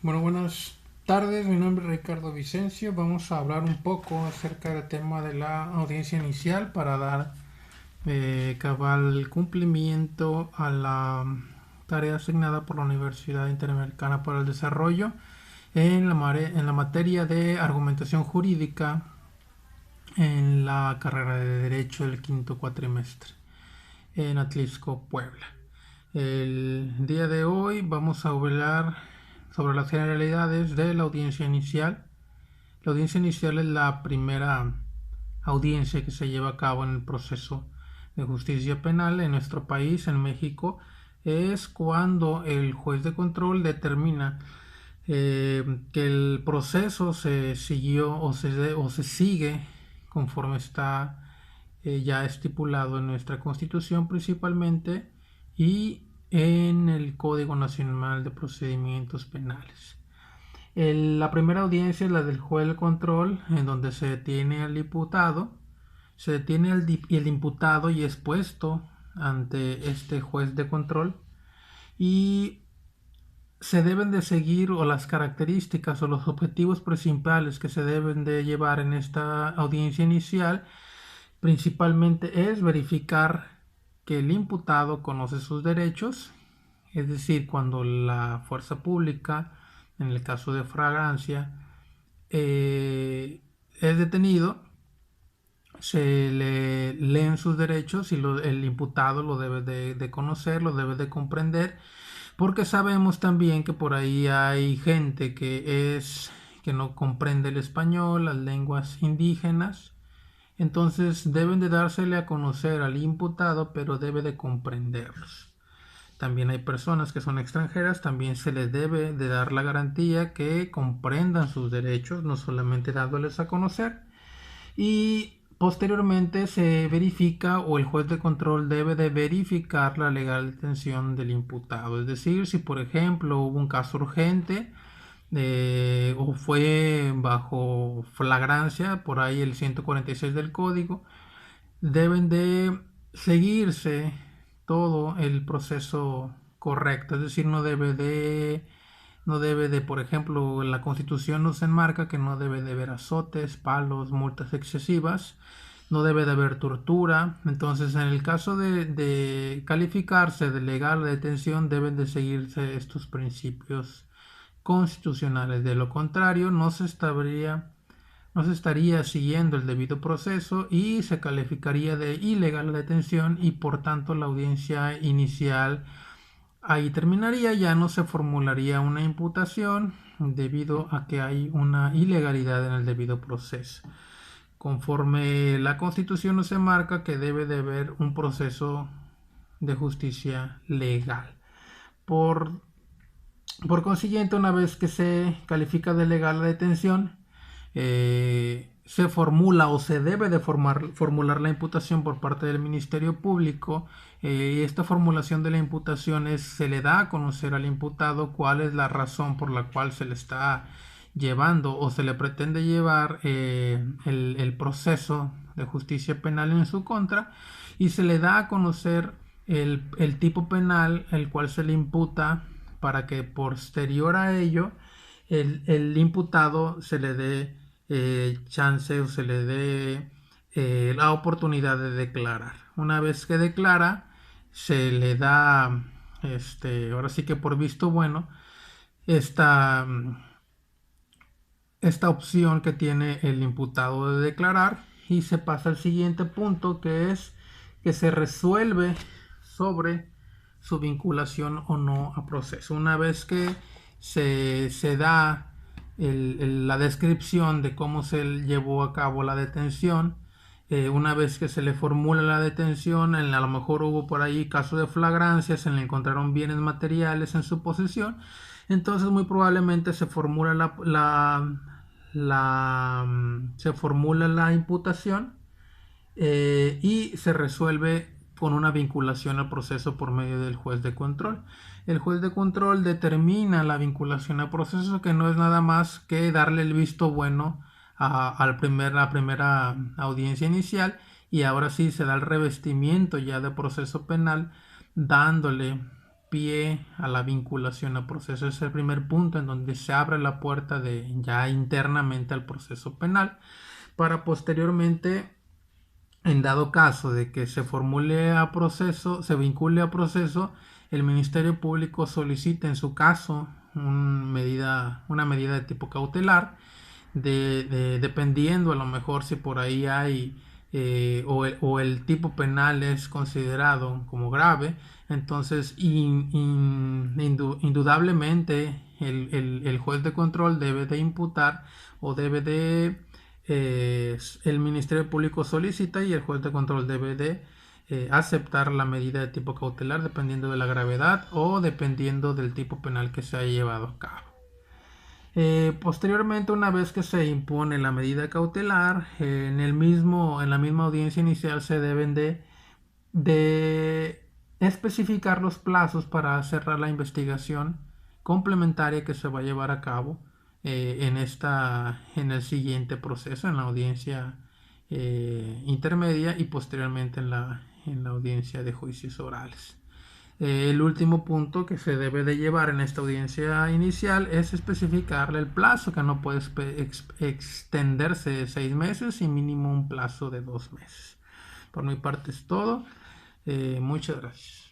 Bueno, buenas tardes, mi nombre es Ricardo Vicencio. Vamos a hablar un poco acerca del tema de la audiencia inicial para dar cabal cumplimiento a la tarea asignada por la Universidad Interamericana para el Desarrollo en la materia de argumentación jurídica en la carrera de Derecho del quinto cuatrimestre en Atlisco, Puebla. El día de hoy vamos a hablar sobre las generalidades de la audiencia inicial. La audiencia inicial es la primera audiencia que se lleva a cabo en el proceso de justicia penal en nuestro país, en México. Es cuando el juez de control determina que el proceso se siguió o se sigue conforme está ya estipulado en nuestra Constitución principalmente y en el Código Nacional de Procedimientos Penales. La primera audiencia es la del juez de control, en donde se detiene al imputado, se detiene el imputado y es puesto ante este juez de control y se deben de seguir o las características o los objetivos principales que se deben de llevar en esta audiencia inicial principalmente es verificar que el imputado conoce sus derechos, es decir, cuando la fuerza pública, en el caso de flagrancia, es detenido, se le leen sus derechos y el imputado lo debe de conocer, lo debe de comprender, porque sabemos también que por ahí hay gente que no comprende el español, las lenguas indígenas. Entonces deben de dársele a conocer al imputado, pero debe de comprenderlos. También hay personas que son extranjeras, también se les debe de dar la garantía que comprendan sus derechos, no solamente dándoles a conocer. Y posteriormente se verifica o el juez de control debe de verificar la legal detención del imputado. Es decir, si por ejemplo hubo un caso urgente, o fue bajo flagrancia, por ahí el 146 del código, deben de seguirse todo el proceso correcto, es decir, no debe de, por ejemplo, en la Constitución nos enmarca que no debe de haber azotes, palos, multas excesivas, no debe de haber tortura. Entonces, en el caso de calificarse de legal la detención, deben de seguirse estos principios constitucionales. De lo contrario, no se estaría siguiendo el debido proceso y se calificaría de ilegal la detención y por tanto la audiencia inicial ahí terminaría, ya no se formularía una imputación debido a que hay una ilegalidad en el debido proceso. Conforme la Constitución nos marca que debe de haber un proceso de justicia legal. Por, por consiguiente, una vez que se califica de legal la detención, se formula o se debe de formular la imputación por parte del Ministerio Público. Y esta formulación de la imputación se le da a conocer al imputado cuál es la razón por la cual se le está llevando o se le pretende llevar el proceso de justicia penal en su contra, y se le da a conocer el tipo penal el cual se le imputa, para que posterior a ello el imputado se le dé chance o se le dé la oportunidad de declarar. Una vez que declara, se le da, ahora sí que por visto bueno, esta, esta opción que tiene el imputado de declarar, y se pasa al siguiente punto, que es que se resuelve sobre su vinculación o no a proceso. Una vez que se da la descripción de cómo se llevó a cabo la detención, una vez que se le formula la detención, a lo mejor hubo por ahí caso de flagrancia, se le encontraron bienes materiales en su posesión, entonces muy probablemente se formula la imputación, y se resuelve con una vinculación al proceso por medio del juez de control. El juez de control determina la vinculación al proceso, que no es nada más que darle el visto bueno a la primera audiencia inicial, y ahora sí se da el revestimiento ya de proceso penal, dándole pie a la vinculación a proceso. Es el primer punto en donde se abre la puerta ya internamente al proceso penal, para posteriormente, en dado caso de que se formule a proceso, se vincule a proceso, el Ministerio Público solicita en su caso una medida de tipo cautelar, dependiendo a lo mejor si por ahí hay o el tipo penal es considerado como grave. Entonces indudablemente el juez de control debe de imputar o debe de el Ministerio Público solicita y el juez de control debe de aceptar la medida de tipo cautelar dependiendo de la gravedad o dependiendo del tipo penal que se haya llevado a cabo. Posteriormente, una vez que se impone la medida cautelar, en la misma audiencia inicial se deben de especificar los plazos para cerrar la investigación complementaria que se va a llevar a cabo en el siguiente proceso, en la audiencia intermedia y posteriormente en la audiencia de juicios orales. El último punto que se debe de llevar en esta audiencia inicial es especificarle el plazo, que no puede extenderse de 6 meses y mínimo un plazo de 2 meses. Por mi parte es todo. Muchas gracias.